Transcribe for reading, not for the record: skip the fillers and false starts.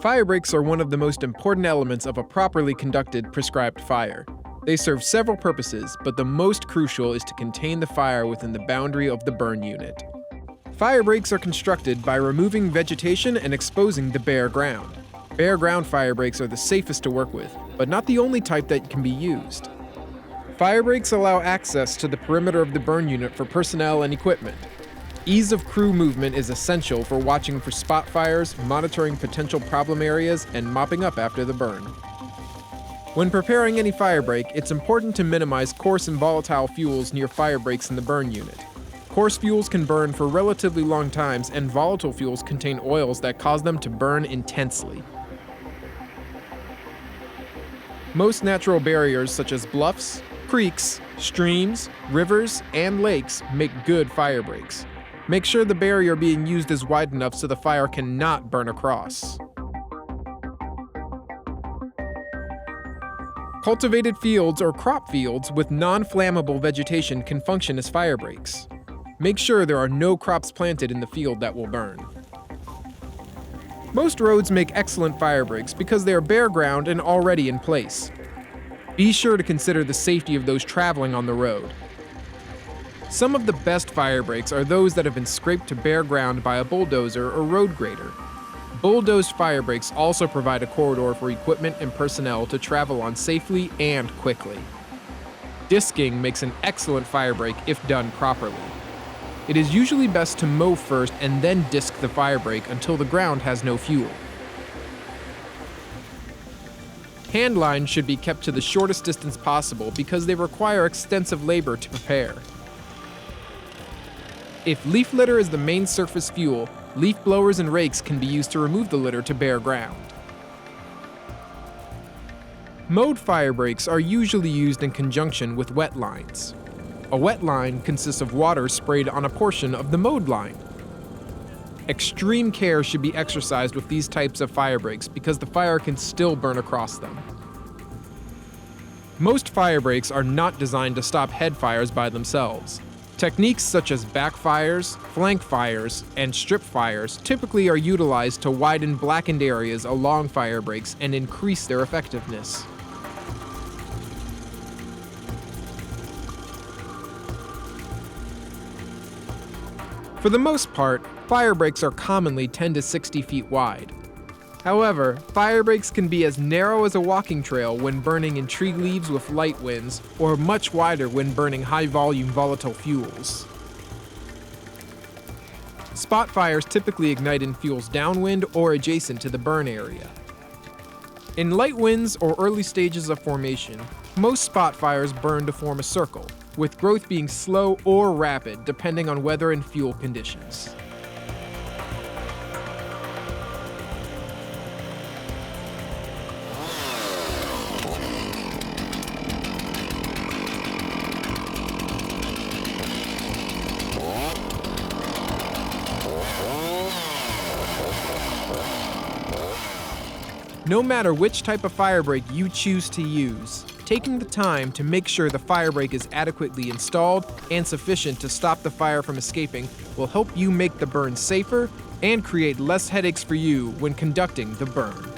Firebreaks are one of the most important elements of a properly conducted prescribed fire. They serve several purposes, but the most crucial is to contain the fire within the boundary of the burn unit. Firebreaks are constructed by removing vegetation and exposing the bare ground. Bare ground firebreaks are the safest to work with, but not the only type that can be used. Firebreaks allow access to the perimeter of the burn unit for personnel and equipment. Ease of crew movement is essential for watching for spot fires, monitoring potential problem areas, and mopping up after the burn. When preparing any firebreak, it's important to minimize coarse and volatile fuels near firebreaks in the burn unit. Coarse fuels can burn for relatively long times, and volatile fuels contain oils that cause them to burn intensely. Most natural barriers such as bluffs, creeks, streams, rivers, and lakes make good firebreaks. Make sure the barrier being used is wide enough so the fire cannot burn across. Cultivated fields or crop fields with non-flammable vegetation can function as firebreaks. Make sure there are no crops planted in the field that will burn. Most roads make excellent firebreaks because they are bare ground and already in place. Be sure to consider the safety of those traveling on the road. Some of the best firebreaks are those that have been scraped to bare ground by a bulldozer or road grader. Bulldozed firebreaks also provide a corridor for equipment and personnel to travel on safely and quickly. Disking makes an excellent firebreak if done properly. It is usually best to mow first and then disc the firebreak until the ground has no fuel. Hand lines should be kept to the shortest distance possible because they require extensive labor to prepare. If leaf litter is the main surface fuel, leaf blowers and rakes can be used to remove the litter to bare ground. Mowed firebreaks are usually used in conjunction with wet lines. A wet line consists of water sprayed on a portion of the mowed line. Extreme care should be exercised with these types of firebreaks because the fire can still burn across them. Most firebreaks are not designed to stop head fires by themselves. Techniques such as backfires, flank fires, and strip fires typically are utilized to widen blackened areas along firebreaks and increase their effectiveness. For the most part, firebreaks are commonly 10 to 60 feet wide. However, firebreaks can be as narrow as a walking trail when burning in tree leaves with light winds, or much wider when burning high-volume volatile fuels. Spot fires typically ignite in fuels downwind or adjacent to the burn area. In light winds or early stages of formation, most spot fires burn to form a circle, with growth being slow or rapid depending on weather and fuel conditions. No matter which type of firebreak you choose to use, taking the time to make sure the firebreak is adequately installed and sufficient to stop the fire from escaping will help you make the burn safer and create less headaches for you when conducting the burn.